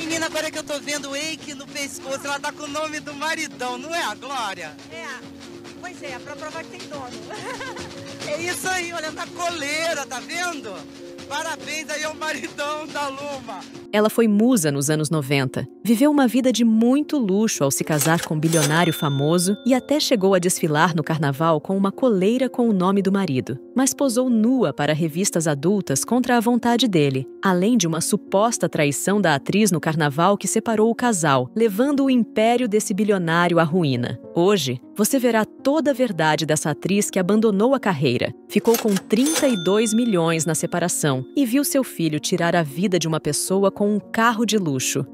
menina, agora que eu tô vendo o Eike no pescoço, ela tá com o nome do maridão, não é a Glória? É, pois é, pra provar que tem dono. É isso aí, olha, na coleira, tá vendo? Parabéns aí ao maridão da Luma. Ela foi musa nos anos 90, viveu uma vida de muito luxo ao se casar com um bilionário famoso e até chegou a desfilar no carnaval com uma coleira com o nome do marido, mas posou nua para revistas adultas contra a vontade dele, além de uma suposta traição da atriz no carnaval que separou o casal, levando o império desse bilionário à ruína. Hoje, você verá toda a verdade dessa atriz que abandonou a carreira, ficou com 32 milhões na separação e viu seu filho tirar a vida de uma pessoa com um carro de luxo.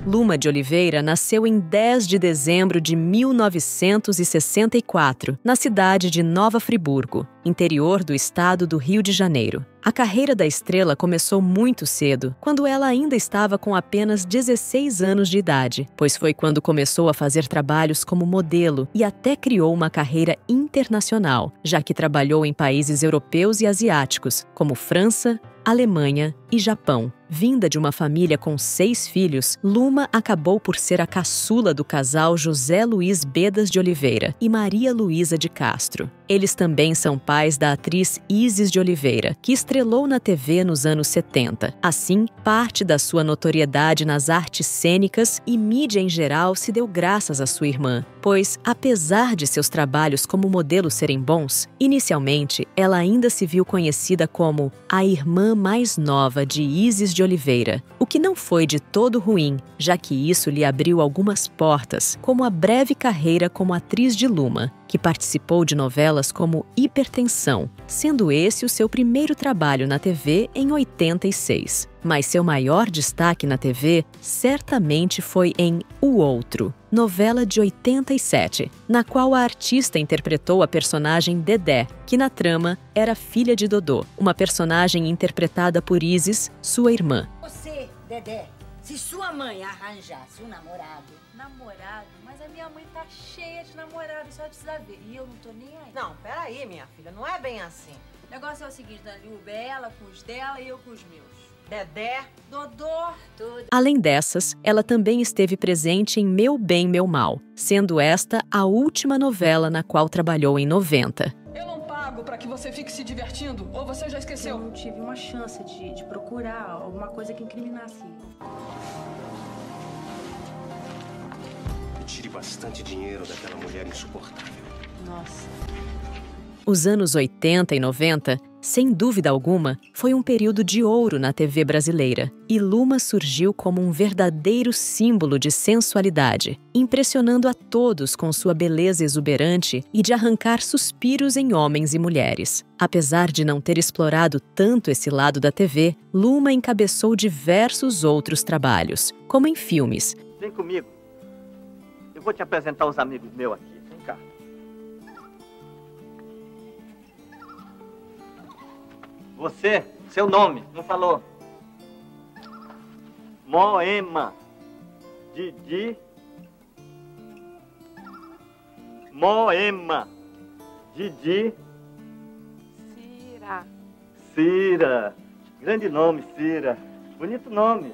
Luma de Oliveira nasceu em 10 de dezembro de 1964, na cidade de Nova Friburgo, interior do estado do Rio de Janeiro. A carreira da estrela começou muito cedo, quando ela ainda estava com apenas 16 anos de idade, pois foi quando começou a fazer trabalhos como modelo e até criou uma carreira internacional, já que trabalhou em países europeus e asiáticos, como França, Alemanha e Japão. Vinda de uma família com 6 filhos, Luma acabou por ser a caçula do casal José Luiz Bedas de Oliveira e Maria Luísa de Castro. Eles também são pais da atriz Isis de Oliveira, que estrelou na TV nos anos 70. Assim, parte da sua notoriedade nas artes cênicas e mídia em geral se deu graças à sua irmã, pois, apesar de seus trabalhos como modelo serem bons, inicialmente ela ainda se viu conhecida como a irmã mais nova de Isis de Oliveira, o que não foi de todo ruim, já que isso lhe abriu algumas portas, como a breve carreira como atriz de Luma, que participou de novelas como Hipertensão, sendo esse o seu primeiro trabalho na TV em 86. Mas seu maior destaque na TV certamente foi em O Outro, novela de 87, na qual a artista interpretou a personagem Dedé, que na trama era filha de Dodô, uma personagem interpretada por Isis, sua irmã. Você, Dedé, se sua mãe arranjasse um namorado... Namorado? Mas a minha mãe tá cheia de namorados, só precisa ver. E eu não tô nem aí. Não, peraí, minha filha, não é bem assim. O negócio é o seguinte, Dani, é ela com os dela e eu com os meus. Dedé, Dodô, tudo. Além dessas, ela também esteve presente em Meu Bem, Meu Mal, sendo esta a última novela na qual trabalhou em 90. Eu não pago pra que você fique se divertindo, ou você já esqueceu? Eu não tive uma chance de procurar alguma coisa que incriminasse. Tire bastante dinheiro daquela mulher insuportável. Nossa. Os anos 80 e 90, sem dúvida alguma, foi um período de ouro na TV brasileira, e Luma surgiu como um verdadeiro símbolo de sensualidade, impressionando a todos com sua beleza exuberante e de arrancar suspiros em homens e mulheres. Apesar de não ter explorado tanto esse lado da TV, Luma encabeçou diversos outros trabalhos, como em filmes. Vem comigo. Eu vou te apresentar os amigos meus aqui. Vem cá. Você, seu nome, não falou? Moema. Didi. Moema. Didi. Cira. Cira. Grande nome, Cira. Bonito nome.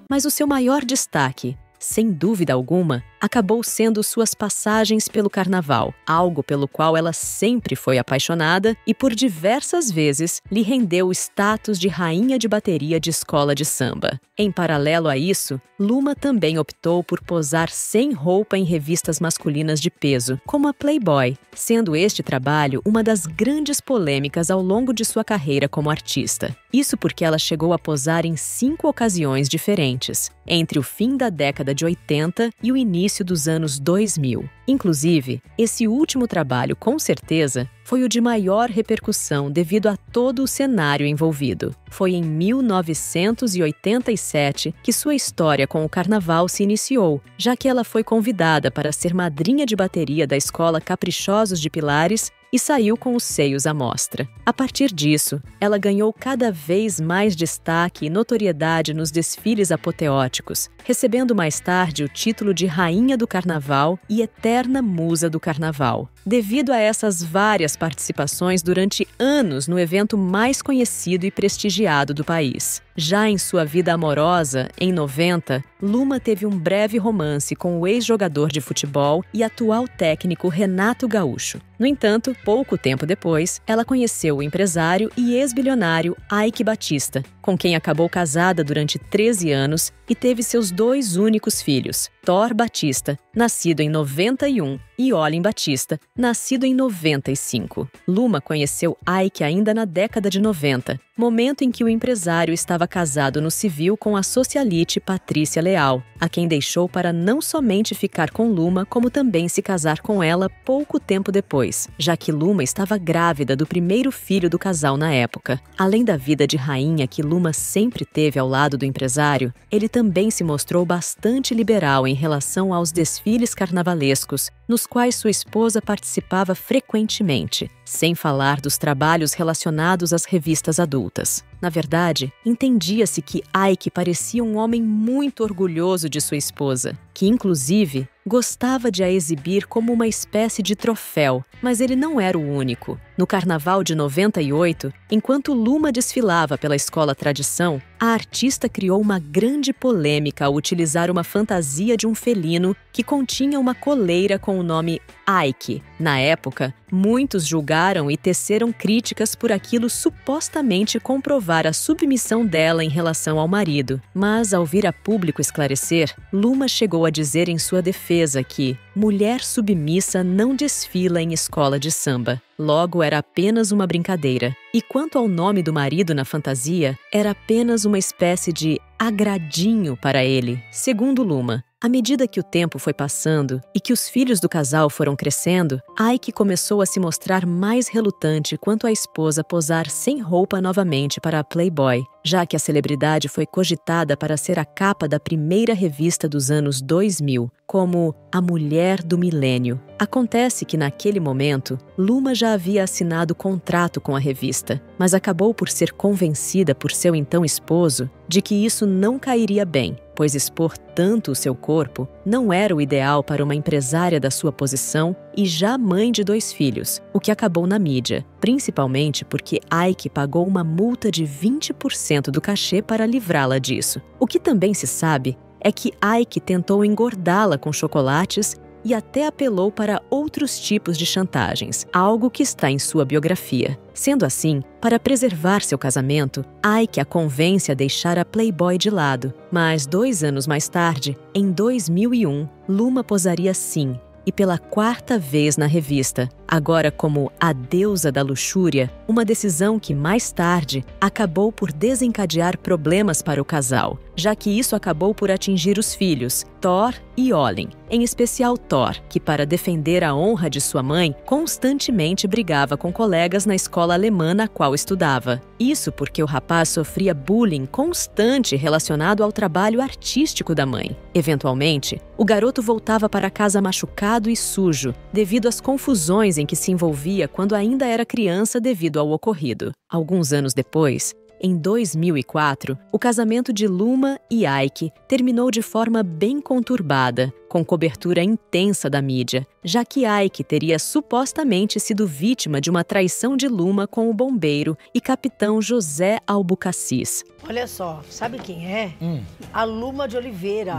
Mas o seu maior destaque, sem dúvida alguma, acabou sendo suas passagens pelo carnaval, algo pelo qual ela sempre foi apaixonada e por diversas vezes lhe rendeu o status de rainha de bateria de escola de samba. Em paralelo a isso, Luma também optou por posar sem roupa em revistas masculinas de peso, como a Playboy, sendo este trabalho uma das grandes polêmicas ao longo de sua carreira como artista. Isso porque ela chegou a posar em 5 ocasiões diferentes, entre o fim da década de 80 e o início dos anos 2000. Inclusive, esse último trabalho, com certeza, foi o de maior repercussão devido a todo o cenário envolvido. Foi em 1987 que sua história com o carnaval se iniciou, já que ela foi convidada para ser madrinha de bateria da Escola Caprichosos de Pilares e saiu com os seios à mostra. A partir disso, ela ganhou cada vez mais destaque e notoriedade nos desfiles apoteóticos, recebendo mais tarde o título de Rainha do Carnaval e Eterna Musa do Carnaval. devido a essas várias participações durante anos no evento mais conhecido e prestigiado do país. Já em sua vida amorosa, em 90, Luma teve um breve romance com o ex-jogador de futebol e atual técnico Renato Gaúcho. No entanto, pouco tempo depois, ela conheceu o empresário e ex-bilionário Eike Batista, com quem acabou casada durante 13 anos e teve seus 2 únicos filhos, Thor Batista, nascido em 91, e Olin Batista, nascido em 95. Luma conheceu Eike ainda na década de 90, momento em que o empresário estava casado no civil com a socialite Patrícia Leal, a quem deixou para não somente ficar com Luma, como também se casar com ela pouco tempo depois, já que Luma estava grávida do primeiro filho do casal na época. Além da vida de rainha que Luma sempre teve ao lado do empresário, ele também se mostrou bastante liberal em relação aos desfiles carnavalescos, nos quais sua esposa participava frequentemente, sem falar dos trabalhos relacionados às revistas adultas. Na verdade, entendia-se que Eike parecia um homem muito orgulhoso de sua esposa, que, inclusive, gostava de a exibir como uma espécie de troféu, mas ele não era o único. No Carnaval de 98, enquanto Luma desfilava pela Escola Tradição, a artista criou uma grande polêmica ao utilizar uma fantasia de um felino que continha uma coleira com o nome Eike. Na época, muitos julgaram e teceram críticas por aquilo supostamente comprovar a submissão dela em relação ao marido. Mas, ao vir a público esclarecer, Luma chegou a dizer em sua defesa que mulher submissa não desfila em escola de samba. Logo, era apenas uma brincadeira. E quanto ao nome do marido na fantasia, era apenas uma espécie de agradinho para ele, segundo Luma. À medida que o tempo foi passando e que os filhos do casal foram crescendo, Eike começou a se mostrar mais relutante quanto à esposa posar sem roupa novamente para a Playboy, já que a celebridade foi cogitada para ser a capa da primeira revista dos anos 2000, como a Mulher do Milênio. Acontece que naquele momento, Luma já havia assinado contrato com a revista, mas acabou por ser convencida por seu então esposo de que isso não cairia bem, pois expor tanto o seu corpo não era o ideal para uma empresária da sua posição e já mãe de 2 filhos, o que acabou na mídia, principalmente porque Eike pagou uma multa de 20% do cachê para livrá-la disso. O que também se sabe é que Eike tentou engordá-la com chocolates e até apelou para outros tipos de chantagens, algo que está em sua biografia. Sendo assim, para preservar seu casamento, Eike a convence a deixar a Playboy de lado. Mas 2 anos mais tarde, em 2001, Luma posaria sim, e pela 4ª vez na revista, agora como a deusa da luxúria, uma decisão que mais tarde acabou por desencadear problemas para o casal, já que isso acabou por atingir os filhos, Thor e Olin, em especial Thor, que para defender a honra de sua mãe, constantemente brigava com colegas na escola alemã na qual estudava. Isso porque o rapaz sofria bullying constante relacionado ao trabalho artístico da mãe. Eventualmente, o garoto voltava para casa machucado e sujo, devido às confusões em que se envolvia quando ainda era criança devido ao ocorrido. Alguns anos depois, em 2004, o casamento de Luma e Eike terminou de forma bem conturbada, com cobertura intensa da mídia, já que Eike teria supostamente sido vítima de uma traição de Luma com o bombeiro e capitão José Albucacis. Olha só, sabe quem é? A Luma de Oliveira.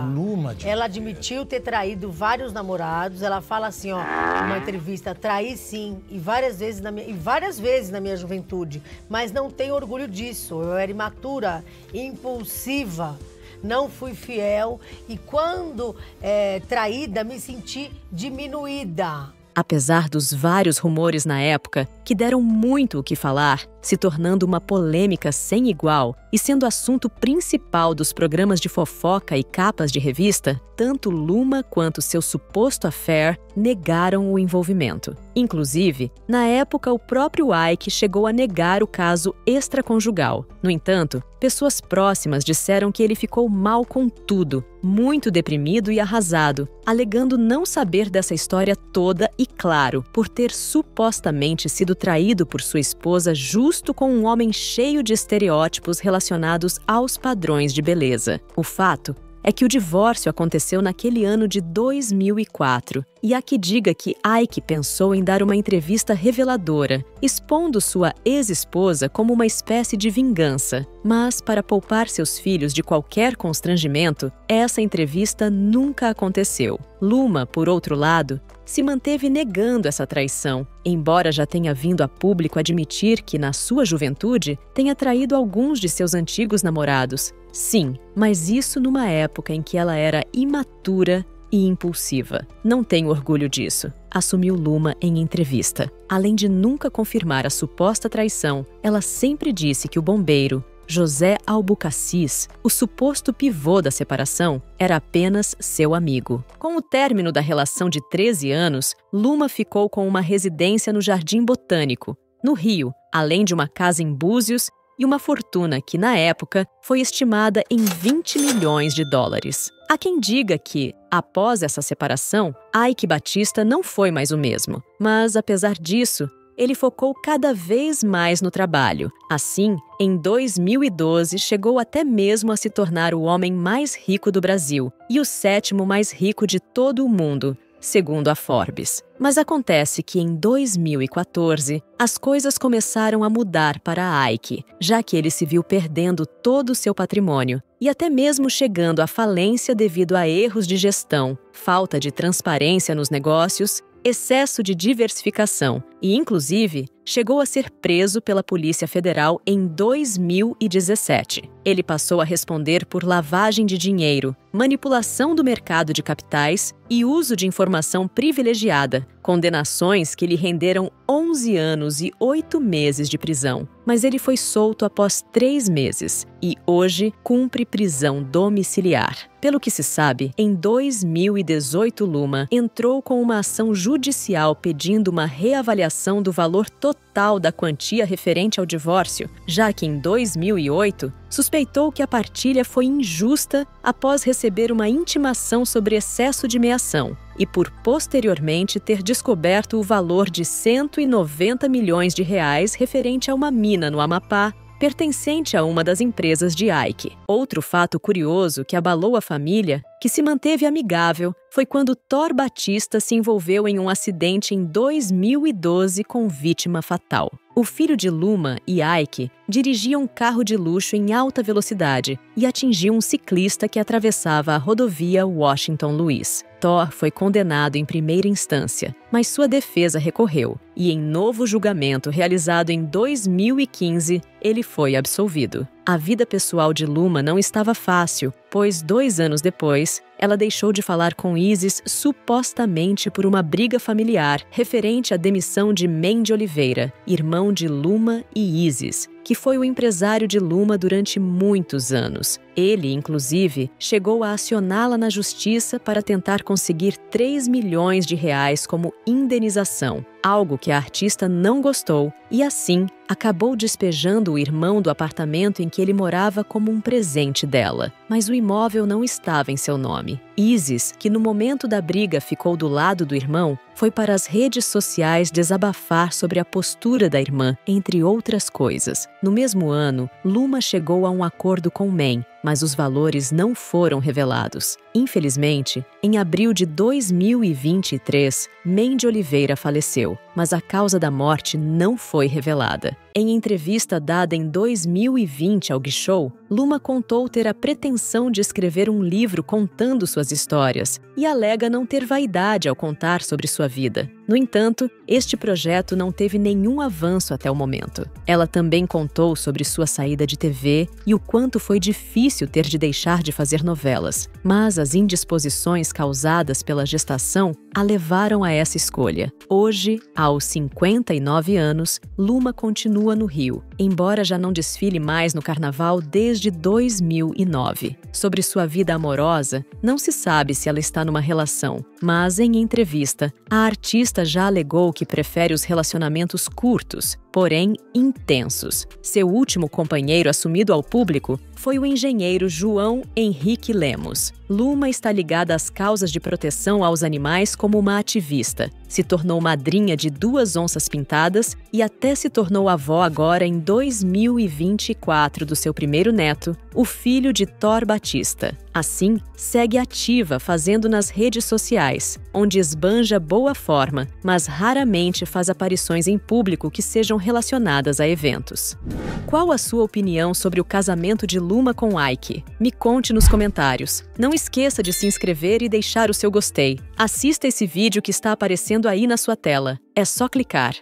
Ela admitiu ter traído vários namorados. Ela fala assim, ó, numa entrevista, traí sim, e várias vezes na minha juventude, mas não tenho orgulho disso. Eu era imatura, impulsiva, não fui fiel e quando traída me senti diminuída. Apesar dos vários rumores na época, que deram muito o que falar, se tornando uma polêmica sem igual e sendo assunto principal dos programas de fofoca e capas de revista, tanto Luma quanto seu suposto affair negaram o envolvimento. Inclusive, na época, o próprio Eike chegou a negar o caso extraconjugal. No entanto, pessoas próximas disseram que ele ficou mal com tudo, muito deprimido e arrasado, alegando não saber dessa história toda e, claro, por ter supostamente sido traído por sua esposa justo com um homem cheio de estereótipos relacionados aos padrões de beleza. O fato é que o divórcio aconteceu naquele ano de 2004. E há que diga que Ike pensou em dar uma entrevista reveladora, expondo sua ex-esposa como uma espécie de vingança. Mas, para poupar seus filhos de qualquer constrangimento, essa entrevista nunca aconteceu. Luma, por outro lado, se manteve negando essa traição, embora já tenha vindo a público admitir que, na sua juventude, tenha traído alguns de seus antigos namorados. Sim, mas isso numa época em que ela era imatura e impulsiva. Não tenho orgulho disso, assumiu Luma em entrevista. Além de nunca confirmar a suposta traição, ela sempre disse que o bombeiro, José Albucacis, o suposto pivô da separação, era apenas seu amigo. Com o término da relação de 13 anos, Luma ficou com uma residência no Jardim Botânico, no Rio, além de uma casa em Búzios e uma fortuna que, na época, foi estimada em 20 milhões de dólares. Há quem diga que, após essa separação, Ike Batista não foi mais o mesmo. Mas, apesar disso, ele focou cada vez mais no trabalho. Assim, em 2012, chegou até mesmo a se tornar o homem mais rico do Brasil e o 7º mais rico de todo o mundo, segundo a Forbes. Mas acontece que em 2014, as coisas começaram a mudar para Ike, já que ele se viu perdendo todo o seu patrimônio e até mesmo chegando à falência devido a erros de gestão, falta de transparência nos negócios, excesso de diversificação e, inclusive, chegou a ser preso pela Polícia Federal em 2017. Ele passou a responder por lavagem de dinheiro, manipulação do mercado de capitais e uso de informação privilegiada, condenações que lhe renderam 11 anos e 8 meses de prisão. Mas ele foi solto após 3 meses e hoje cumpre prisão domiciliar. Pelo que se sabe, em 2018 Luma entrou com uma ação judicial pedindo uma reavaliação do valor total da quantia referente ao divórcio, já que em 2008 suspeitou que a partilha foi injusta após receber uma intimação sobre excesso de meação e por posteriormente ter descoberto o valor de 190 milhões de reais referente a uma mina no Amapá, pertencente a uma das empresas de Ike. Outro fato curioso que abalou a família, que se manteve amigável, foi quando Thor Batista se envolveu em um acidente em 2012 com vítima fatal. O filho de Luma e Ike dirigia um carro de luxo em alta velocidade e atingiu um ciclista que atravessava a rodovia Washington Luiz. Thor foi condenado em primeira instância, mas sua defesa recorreu e, em novo julgamento realizado em 2015, ele foi absolvido. A vida pessoal de Luma não estava fácil, pois 2 anos depois, ela deixou de falar com Isis supostamente por uma briga familiar referente à demissão de Mendy Oliveira, irmão de Luma e Isis, que foi o empresário de Luma durante muitos anos. Ele, inclusive, chegou a acioná-la na justiça para tentar conseguir 3 milhões de reais como indenização, algo que a artista não gostou e, assim, acabou despejando o irmão do apartamento em que ele morava como um presente dela. Mas o imóvel não estava em seu nome. Isis, que no momento da briga ficou do lado do irmão, foi para as redes sociais desabafar sobre a postura da irmã, entre outras coisas. No mesmo ano, Luma chegou a um acordo com Men, mas os valores não foram revelados. Infelizmente, em abril de 2023, Mendy Oliveira faleceu, mas a causa da morte não foi revelada. Em entrevista dada em 2020 ao G-Show, Luma contou ter a pretensão de escrever um livro contando suas histórias e alega não ter vaidade ao contar sobre sua vida. No entanto, este projeto não teve nenhum avanço até o momento. Ela também contou sobre sua saída de TV e o quanto foi difícil ter de deixar de fazer novelas, mas as indisposições causadas pela gestação a levaram a essa escolha. Hoje, aos 59 anos, Luma continua no Rio, embora já não desfile mais no carnaval desde 2009. Sobre sua vida amorosa, não se sabe se ela está numa relação, mas em entrevista, a artista já alegou que prefere os relacionamentos curtos, porém intensos. Seu último companheiro assumido ao público foi o engenheiro João Henrique Lemos. Luma está ligada às causas de proteção aos animais como uma ativista. se tornou madrinha de 2 onças pintadas e até se tornou avó agora em 2024 do seu primeiro neto, o filho de Thor Batista. Assim, segue ativa fazendo nas redes sociais, onde esbanja boa forma, mas raramente faz aparições em público que sejam relacionadas a eventos. Qual a sua opinião sobre o casamento de Luma com Ike? Me conte nos comentários. Não esqueça de se inscrever e deixar o seu gostei. Assista esse vídeo que está aparecendo aí na sua tela. É só clicar.